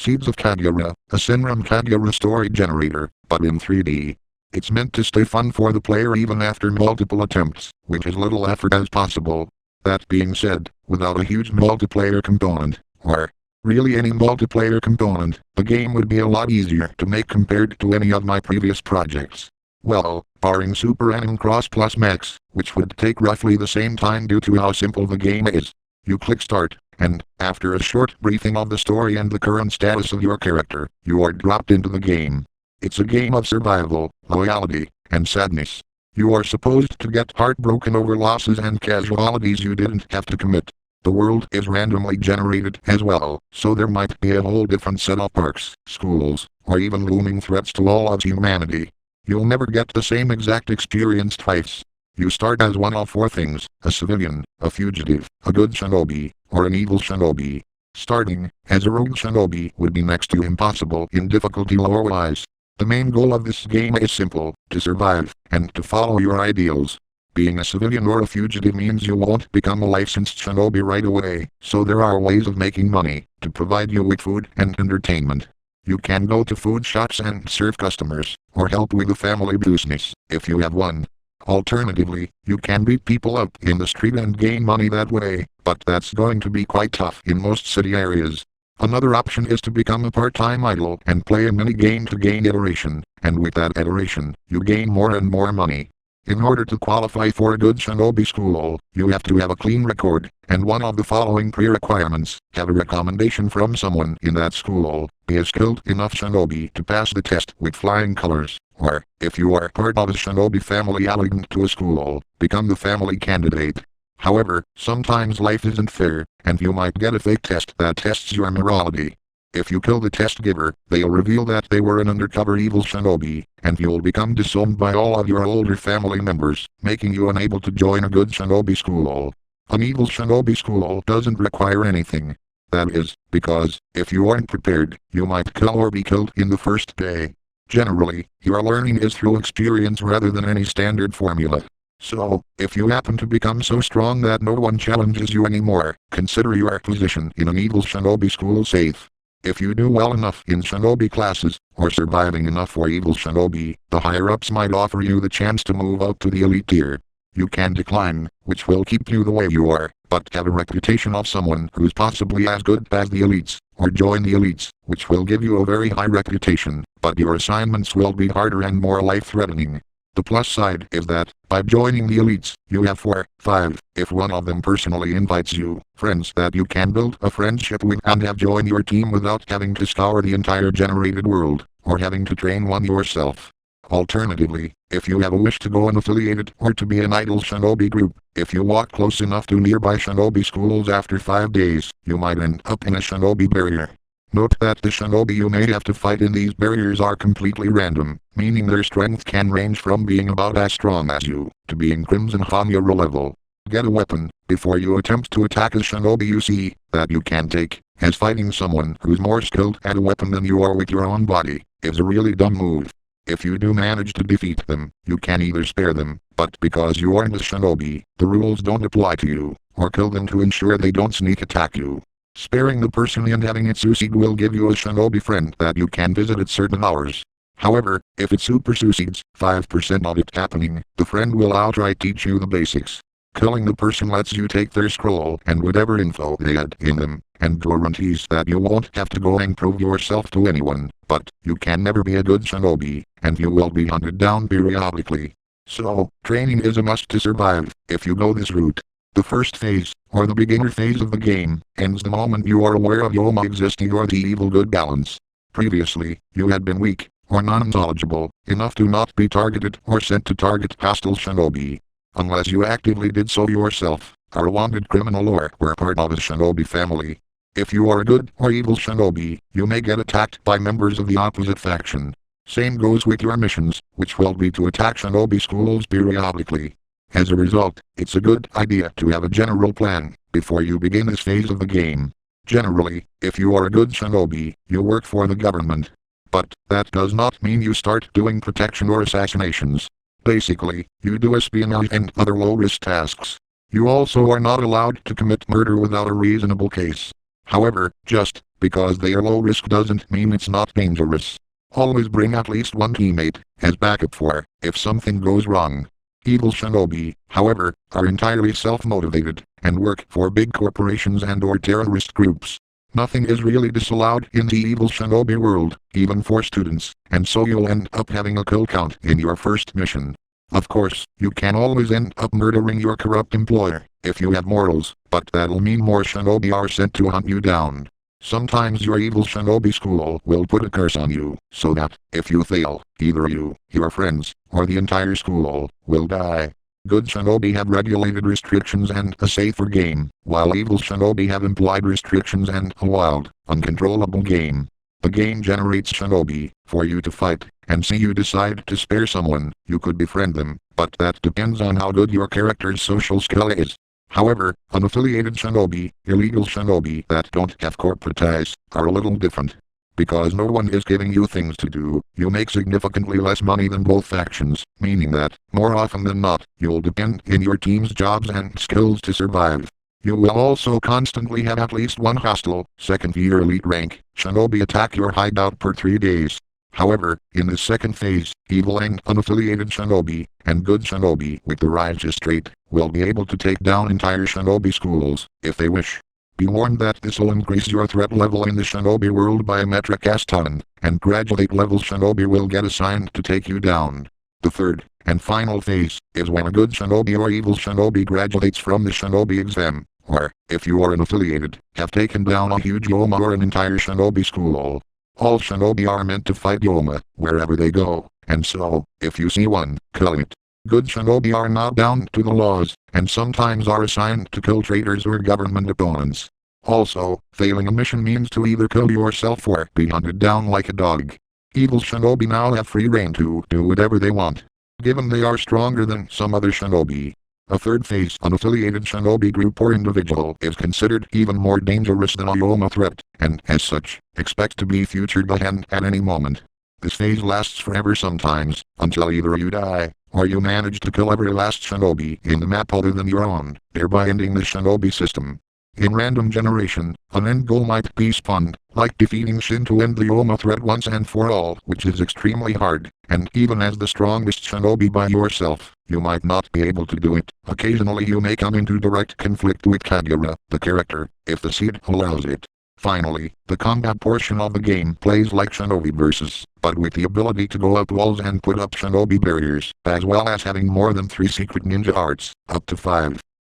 Seeds of Kagura, a Senran Kagura story generator, but in 3D. It's meant to stay fun for the player even after multiple attempts, with as little effort as possible. That being said, without a huge multiplayer component, or really any multiplayer component, the game would be a lot easier to make compared to any of my previous projects. Well, barring Super Anim Cross Plus Max, which would take roughly the same time due to how simple the game is. You click start, and, after a short briefing of the story and the current status of your character, you are dropped into the game. It's a game of survival, loyalty, and sadness. You are supposed to get heartbroken over losses and casualties you didn't have to commit. The world is randomly generated as well, so there might be a whole different set of parks, schools, or even looming threats to all of humanity. You'll never get the same exact experience twice. You start as one of four things: a civilian, a fugitive, a good shinobi, or an evil shinobi. Starting as a rogue shinobi would be next to impossible in difficulty lore-wise. The main goal of this game is simple: to survive, and to follow your ideals. Being a civilian or a fugitive means you won't become a licensed shinobi right away, so there are ways of making money, to provide you with food and entertainment. You can go to food shops and serve customers, or help with the family business, if you have one. Alternatively, you can beat people up in the street and gain money that way, but that's going to be quite tough in most city areas. Another option is to become a part-time idol and play a mini-game to gain iteration, and with that iteration, you gain more and more money. In order to qualify for a good shinobi school, you have to have a clean record, and one of the following pre-requirements: have a recommendation from someone in that school, be a skilled enough shinobi to pass the test with flying colors, or, if you are part of a shinobi family allied to a school, become the family candidate. However, sometimes life isn't fair, and you might get a fake test that tests your morality. If you kill the test giver, they'll reveal that they were an undercover evil shinobi, and you'll become disowned by all of your older family members, making you unable to join a good shinobi school. An evil shinobi school doesn't require anything. That is, because, if you aren't prepared, you might kill or be killed in the first day. Generally, your learning is through experience rather than any standard formula. So, if you happen to become so strong that no one challenges you anymore, consider your position in an evil shinobi school safe. If you do well enough in shinobi classes, or surviving enough for evil shinobi, the higher-ups might offer you the chance to move up to the elite tier. You can decline, which will keep you the way you are, but have a reputation of someone who's possibly as good as the elites, or join the elites, which will give you a very high reputation, but your assignments will be harder and more life-threatening. The plus side is that, by joining the elites, you have 4, 5, if one of them personally invites you, friends that you can build a friendship with and have join your team without having to scour the entire generated world, or having to train one yourself. Alternatively, if you have a wish to go unaffiliated or to be an idle shinobi group, if you walk close enough to nearby shinobi schools after 5 days, you might end up in a shinobi barrier. Note that the shinobi you may have to fight in these barriers are completely random, meaning their strength can range from being about as strong as you, to being Crimson Kagura level. Get a weapon, before you attempt to attack a shinobi you see, that you can take, as fighting someone who's more skilled at a weapon than you are with your own body, is a really dumb move. If you do manage to defeat them, you can either spare them, but because you aren't a shinobi, the rules don't apply to you, or kill them to ensure they don't sneak attack you. Sparing the person and having it succeed will give you a shinobi friend that you can visit at certain hours. However, if it super succeeds, 5% of it happening, the friend will outright teach you the basics. Killing the person lets you take their scroll and whatever info they had in them, and guarantees that you won't have to go and prove yourself to anyone, but you can never be a good shinobi, and you will be hunted down periodically. So, training is a must to survive, if you go this route. The first phase, or the beginner phase of the game, ends the moment you are aware of Yoma existing or the evil-good balance. Previously, you had been weak, or non-knowledgeable, enough to not be targeted or sent to target hostile shinobi. Unless you actively did so yourself, or wanted criminal or were part of a shinobi family. If you are a good or evil shinobi, you may get attacked by members of the opposite faction. Same goes with your missions, which will be to attack shinobi schools periodically. As a result, it's a good idea to have a general plan before you begin this phase of the game. Generally, if you are a good shinobi, you work for the government. But that does not mean you start doing protection or assassinations. Basically, you do espionage and other low-risk tasks. You also are not allowed to commit murder without a reasonable case. However, just Because they are low risk doesn't mean it's not dangerous. Always bring at least one teammate as backup for if something goes wrong. Evil shinobi, however, are entirely self-motivated and work for big corporations and or terrorist groups. Nothing is really disallowed in the evil shinobi world, even for students, and so you'll end up having a kill count in your first mission. Of course, you can always end up murdering your corrupt employer if you have morals, but that'll mean more shinobi are sent to hunt you down. Sometimes your evil shinobi school will put a curse on you, so that, if you fail, either you, your friends, or the entire school will die. Good shinobi have regulated restrictions and a safer game, while evil shinobi have implied restrictions and a wild, uncontrollable game. The game generates shinobi for you to fight, and see you decide to spare someone, you could befriend them, but that depends on how good your character's social skill is. However, unaffiliated shinobi, illegal shinobi that don't have corporate ties, are a little different. Because no one is giving you things to do, you make significantly less money than both factions, meaning that, more often than not, you'll depend in your team's jobs and skills to survive. You will also constantly have at least one hostile, second-year elite rank, shinobi attack your hideout per 3 days. However, in this second phase, evil and unaffiliated shinobi, and good shinobi with the righteous trait, will be able to take down entire shinobi schools, if they wish. Be warned that this will increase your threat level in the shinobi world by a metric ton, and graduate level shinobi will get assigned to take you down. The third, and final phase, is when a good shinobi or evil shinobi graduates from the shinobi exam, or, if you are unaffiliated, have taken down a huge yoma or an entire shinobi school. All shinobi are meant to fight yoma, wherever they go, and so, if you see one, kill it. Good shinobi are not bound to the laws, and sometimes are assigned to kill traitors or government opponents. Also, failing a mission means to either kill yourself or be hunted down like a dog. Evil shinobi now have free reign to do whatever they want, given they are stronger than some other shinobi. A third phase unaffiliated shinobi group or individual is considered even more dangerous than a yoma threat, and as such, expect to be featured again at any moment. This phase lasts forever sometimes, until either you die, or you manage to kill every last shinobi in the map other than your own, thereby ending the shinobi system. In random generation, an end goal might be spawned, like defeating Shin to end the Yoma threat once and for all, which is extremely hard, and even as the strongest shinobi by yourself, you might not be able to do it. Occasionally you may come into direct conflict with Kagura, the character, if the seed allows it. Finally, the combat portion of the game plays like shinobi versus, but with the ability to go up walls and put up shinobi barriers, as well as having more than 3 secret ninja arts, up to 5.